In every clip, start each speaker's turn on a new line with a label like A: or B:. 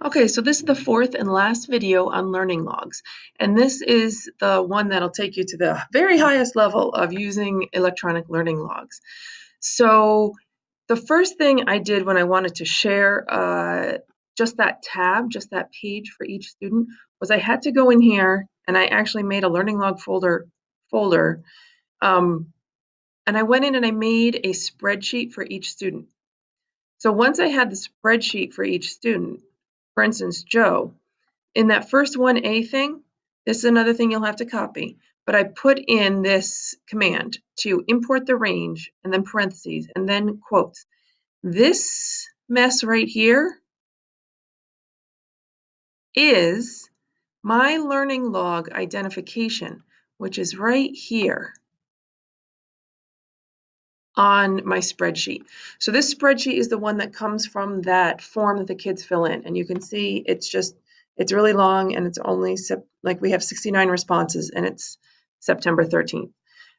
A: Okay, so this is the fourth and last video on learning logs, and this is the one that'll take you to the very highest level of using electronic learning logs. So the first thing I did when I wanted to share just that tab, just that page for each student, was I had to go in here and I actually made a learning log folder, and I went in and I made a spreadsheet for each student. So once I had the spreadsheet for each student, for instance, Joe, in that first 1A thing, this is another thing you'll have to copy, but I put in this command to import the range and then parentheses and then quotes. This mess right here is my learning log identification, which is right here on my spreadsheet. So this spreadsheet is the one that comes from that form that the kids fill in. And you can see it's really long and it's only, like we have 69 responses and it's September 13th.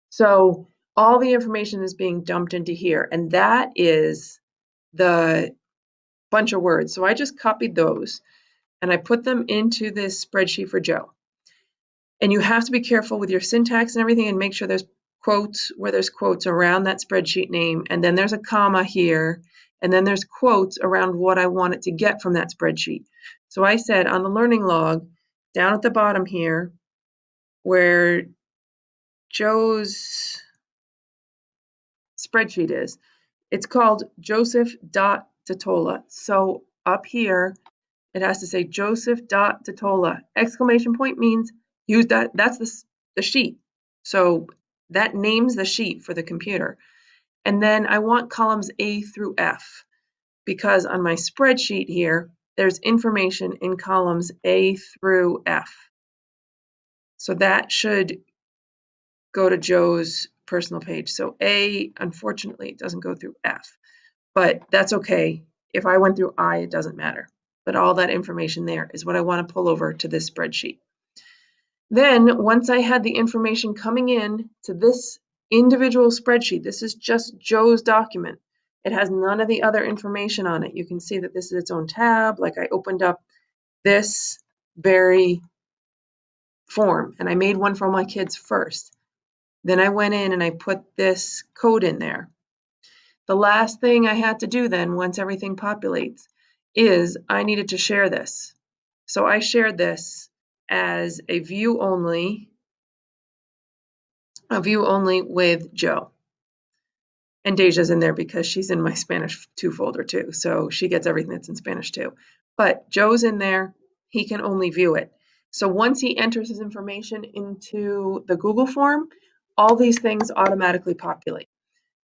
A: So all the information is being dumped into here and that is the bunch of words. So I just copied those and I put them into this spreadsheet for Joe. And you have to be careful with your syntax and everything and make sure there's quotes where there's quotes around that spreadsheet name, and then there's a comma here, and then there's quotes around what I want it to get from that spreadsheet. So I said on the learning log, down at the bottom here, where Joe's spreadsheet is, it's called Joseph.Totola. So up here, it has to say Joseph.Totola. Exclamation point means use that. That's the sheet. So that names the sheet for the computer. And then I want columns A through F because on my spreadsheet here, there's information in columns A through F. So that should go to Joe's personal page. So A, unfortunately, doesn't go through F, but that's okay. If I went through I, it doesn't matter. But all that information there is what I want to pull over to this spreadsheet. Then once I had the information coming in to this individual spreadsheet, this is just Joe's document. It has none of the other information on it. You can see that this is its own tab. Like I opened up this very form and I made one for my kids first. Then I went in and I put this code in there. The last thing I had to do then, once everything populates, is I needed to share this. So I shared this as a view only with Joe. And Deja's in there because she's in my Spanish 2 folder too. So she gets everything that's in Spanish too. But Joe's in there, he can only view it. So once he enters his information into the Google form, all these things automatically populate.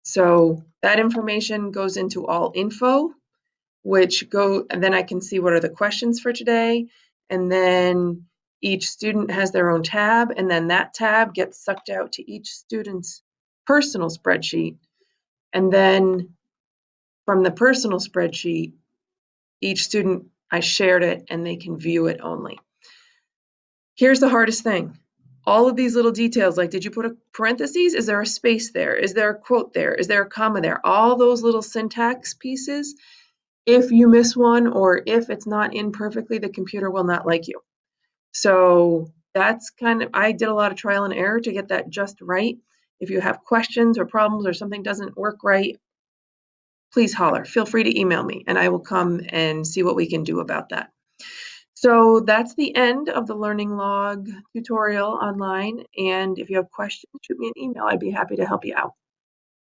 A: So that information goes into all info, and then I can see what are the questions for today. And then each student has their own tab, and then that tab gets sucked out to each student's personal spreadsheet. And then from the personal spreadsheet, each student, I shared it and they can view it only. Here's the hardest thing. All of these little details, like did you put a parentheses? Is there a space there? Is there a quote there? Is there a comma there? All those little syntax pieces, if you miss one or if it's not in perfectly, the computer will not like you. So that's I did a lot of trial and error to get that just right. If you have questions or problems or something doesn't work right, please holler. Feel free to email me and I will come and see what we can do about that. So that's the end of the Learning Log tutorial online. And if you have questions, shoot me an email. I'd be happy to help you out.